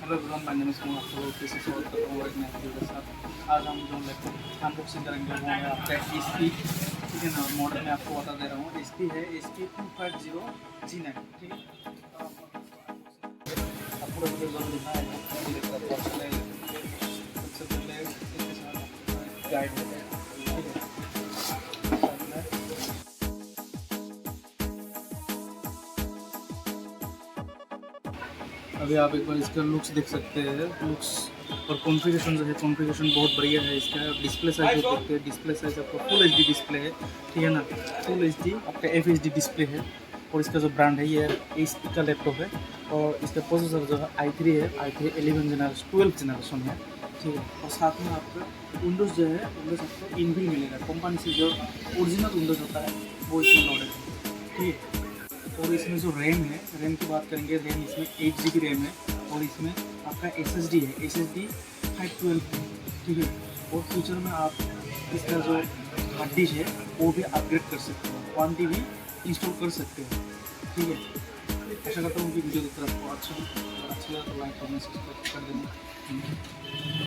Hello everyone, my name is Mohan. आप लोग कैसे स्वागत करता हूँ एक नए वीडियो के साथ। आज हम जो लैपटॉप अनबॉक्सिंग करेंगे वो है आपका HP, ठीक है ना। मॉडल में आपको बता दे रहा हूँ, HP है HP 250G9, ठीक है। आप पूरा वीडियो जरूर देखना है, अच्छा लगेगा। सबसे पहले इसके साथ गाइड होता है, ठीक है। अभी आप एक बार इसका लुक्स देख सकते हैं, लुक्स और कॉन्फ़िगरेशन जो है, कॉन्फ़िगरेशन बहुत बढ़िया है इसका। डिस्प्ले साइज जो देखते हैं, डिस्प्ले साइज आपका फुल HD डिस्प्ले है, ठीक है ना। फुल HD आपका FHD डिस्प्ले है। और इसका जो ब्रांड है ये HP का लैपटॉप है। और इसका प्रोसेसर जो है i3 है, i3 12 जनरेशन है, ठीक है। और साथ में आपका विंडोज़ जो है, विंडोज़ आपको इनबिल्ट मिलेगा। कंपनी से जो ओरिजिनल विंडोज़ होता है वो इसमें लोडेड है, ठीक है। और इसमें जो रैम है, रैम की बात करेंगे, रैम इसमें 8 GB रैम है। और इसमें आपका SSD है, SSD 512, ठीक है। और फ्यूचर में आप इसका जो हार्ड डिस्क है वो भी अपग्रेड कर सकते हो, 1 TB इंस्टॉल कर सकते हो, ठीक है। आशा करता हूँ कि वीडियो देखकर आपको अच्छा लगा तो लाइक करना, सब्सक्राइब कर देना।